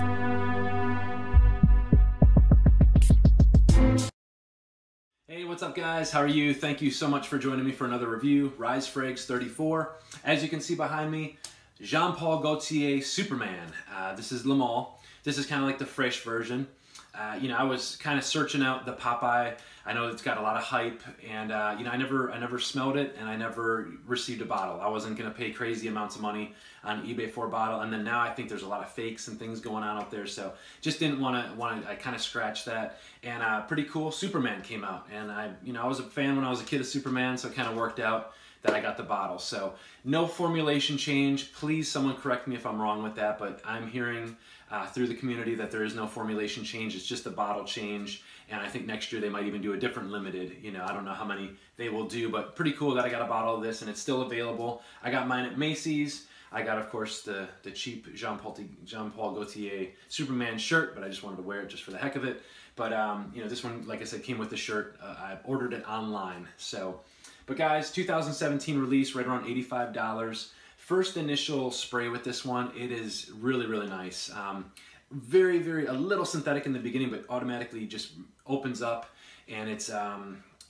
Hey, what's up guys? How are you? Thank you so much for joining me for another review. Rise Frags 34. As you can see behind me, Jean-Paul Gaultier Superman. This is Le Mans. This is kind of like the fresh version. You know, I was kind of searching out the Popeye. I know it's got a lot of hype, and you know, I never smelled it, and I never received a bottle. I wasn't gonna pay crazy amounts of money on eBay for a bottle, and then now I think there's a lot of fakes and things going on out there, so just didn't want to. I kind of scratched that, and pretty cool. Superman came out, and I was a fan when I was a kid of Superman, so it kind of worked out that I got the bottle. So no formulation change. Please, someone correct me if I'm wrong with that, but I'm hearing through the community that there is no formulation change. It's just a bottle change, and I think next year they might even do a different limited. You know, I don't know how many they will do, but pretty cool that I got a bottle of this and it's still available. I got mine at Macy's. I got, of course, the cheap Jean-Paul Gaultier Superman shirt, but I just wanted to wear it just for the heck of it. But you know, this one, like I said, came with the shirt. I ordered it online. So, but guys, 2017 release, right around $85. First initial spray with this one, it is really, really nice. Very, a little synthetic in the beginning, but automatically just opens up, and it's,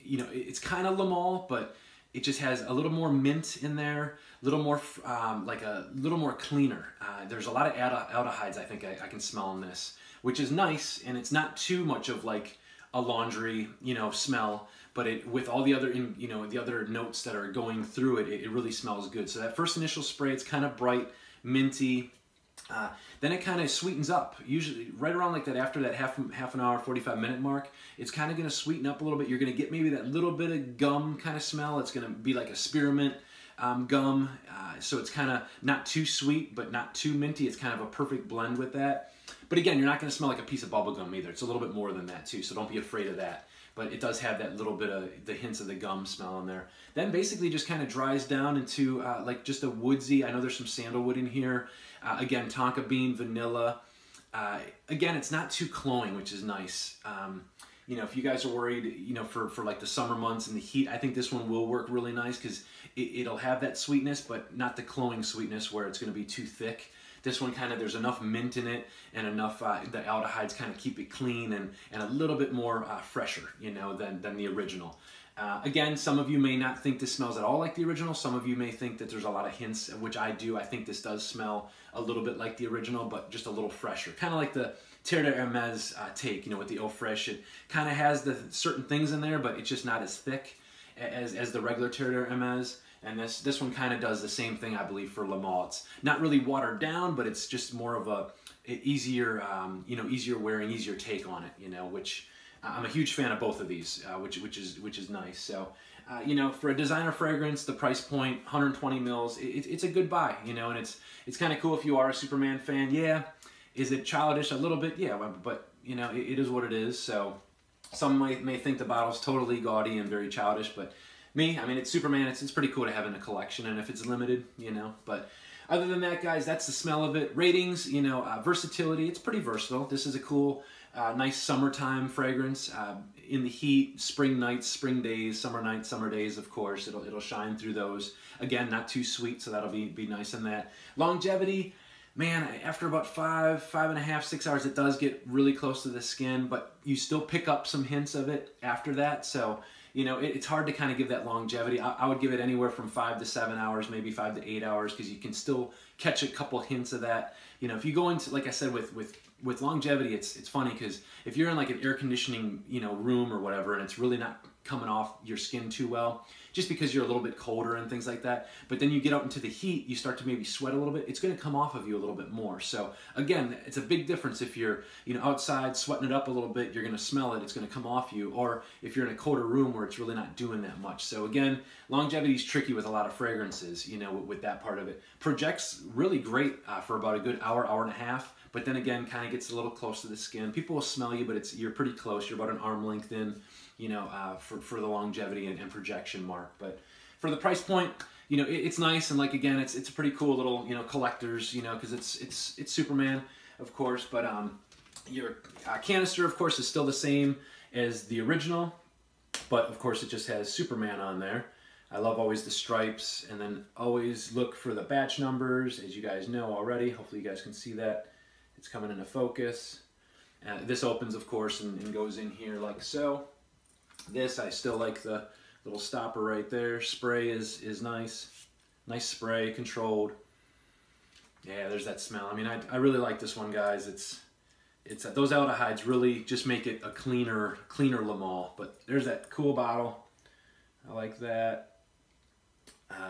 you know, it's kind of Le Mans, but it just has a little more mint in there, a little more, like a little more cleaner. There's a lot of aldehydes I think I can smell in this, which is nice, and it's not too much of like a laundry, you know, smell, but it, with all the other, you know, the other notes that are going through it, it really smells good. So that first initial spray, it's kind of bright, minty. Then it kind of sweetens up. Usually right around like that, after that half an hour, 45-minute mark, it's kind of going to sweeten up a little bit. You're going to get maybe that little bit of gum kind of smell. It's going to be like a spearmint gum. So it's kind of not too sweet, but not too minty. It's kind of a perfect blend with that. But again, you're not going to smell like a piece of bubble gum either. It's a little bit more than that too, so don't be afraid of that. But it does have that little bit of the hints of the gum smell in there. Then basically just kind of dries down into like just a woodsy, I know there's some sandalwood in here. Again, tonka bean, vanilla. Again, it's not too cloying, which is nice. You know, if you guys are worried, you know, for like the summer months and the heat, I think this one will work really nice because it'll have that sweetness, but not the cloying sweetness where it's going to be too thick. This one kind of, there's enough mint in it and enough, the aldehydes kind of keep it clean and a little bit more fresher, you know, than the original. Again, some of you may not think this smells at all like the original. Some of you may think that there's a lot of hints, which I do. I think this does smell a little bit like the original, but just a little fresher. Kind of like the Terre de Hermes take, you know, with the Eau Fraiche. It kind of has the certain things in there, but it's just not as thick as the regular Terre de Hermes. And this one kind of does the same thing, I believe, for Le Mans. It's not really watered down, but it's just more of a easier, you know, easier wearing, easier take on it, you know, which I'm a huge fan of both of these, which is nice. So, you know, for a designer fragrance, the price point, 120 mils, it's a good buy, you know, and it's kind of cool if you are a Superman fan. Yeah, is it childish a little bit? Yeah, but you know, it is what it is. So, some may think the bottle's totally gaudy and very childish, but me, I mean, it's Superman. It's pretty cool to have in a collection, and if it's limited, you know. But other than that, guys, that's the smell of it. Ratings, you know, versatility. It's pretty versatile. This is a cool, nice summertime fragrance. In the heat, spring nights, spring days, summer nights, summer days. Of course, it'll shine through those. Again, not too sweet, so that'll be nice in that. Longevity. Man, after about 5.5, 6 hours, it does get really close to the skin, but you still pick up some hints of it after that. So, you know, it's hard to kind of give that longevity. I would give it anywhere from 5 to 7 hours, maybe 5 to 8 hours, because you can still catch a couple hints of that. You know, if you go into, like I said, with longevity, it's funny because if you're in like an air conditioning, you know, room or whatever, and it's really not coming off your skin too well, just because you're a little bit colder and things like that. But then you get out into the heat, you start to maybe sweat a little bit, it's going to come off of you a little bit more. So again, it's a big difference if you're, you know, outside sweating it up a little bit, you're going to smell it, it's going to come off you, or if you're in a colder room where it's really not doing that much. So again, longevity is tricky with a lot of fragrances, you know, with that part of it. Projects really great for about a good hour, hour and a half, but then again, kind of gets a little close to the skin. People will smell you, but you're pretty close. You're about an arm length in, you know, for the longevity and projection mark. But for the price point, you know, it's nice, and like again, it's a pretty cool little, you know, collector's, you know, because it's Superman, of course. But your canister, of course, is still the same as the original, but of course, it just has Superman on there. I love always the stripes, and then always look for the batch numbers, as you guys know already. Hopefully, you guys can see that. It's coming into focus. This opens, of course, and goes in here like so. This, I still like the little stopper right there. Spray is nice. Nice spray, controlled. Yeah, there's that smell. I mean, I really like this one, guys. It's those aldehydes really just make it a cleaner Le Male. But there's that cool bottle. I like that.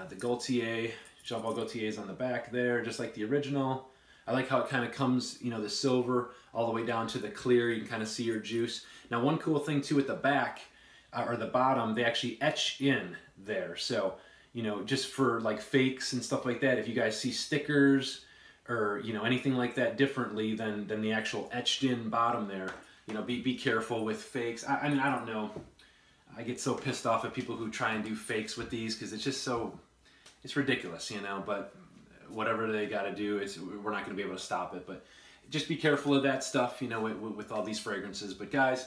The Gaultier, Jean-Paul Gaultier is on the back there, just like the original. I like how it kind of comes, you know, the silver all the way down to the clear. You can kind of see your juice. Now, one cool thing too at the back, or the bottom, they actually etch in there. So, you know, just for like fakes and stuff like that, if you guys see stickers or, you know, anything like that differently than the actual etched in bottom there, you know, be careful with fakes. I mean, I don't know. I get so pissed off at people who try and do fakes with these because it's just so, it's ridiculous, you know, but whatever they got to do, we're not going to be able to stop it. But just be careful of that stuff, you know, with all these fragrances. But guys,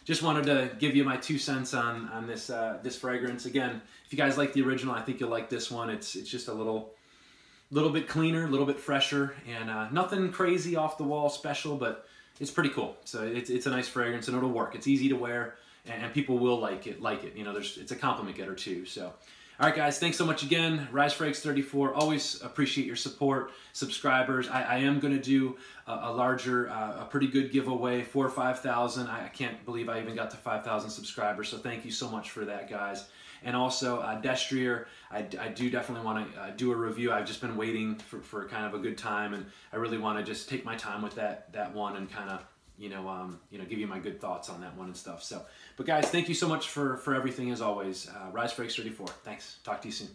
just wanted to give you my 2 cents on this this fragrance. Again, if you guys like the original, I think you'll like this one. It's just a little bit cleaner, a little bit fresher, and nothing crazy off the wall special, but it's pretty cool. So it's a nice fragrance, and it'll work. It's easy to wear, and people will like it. You know, it's a compliment getter too. So. All right, guys, thanks so much again. RiseFrags34, always appreciate your support. Subscribers, I am going to do a larger, a pretty good giveaway for 5,000. I can't believe I even got to 5,000 subscribers, so thank you so much for that, guys. And also, Destrier, I do definitely want to do a review. I've just been waiting for kind of a good time, and I really want to just take my time with that one and kind of, you know, give you my good thoughts on that one and stuff. So, but guys, thank you so much for everything as always. RiseFrags34. Thanks. Talk to you soon.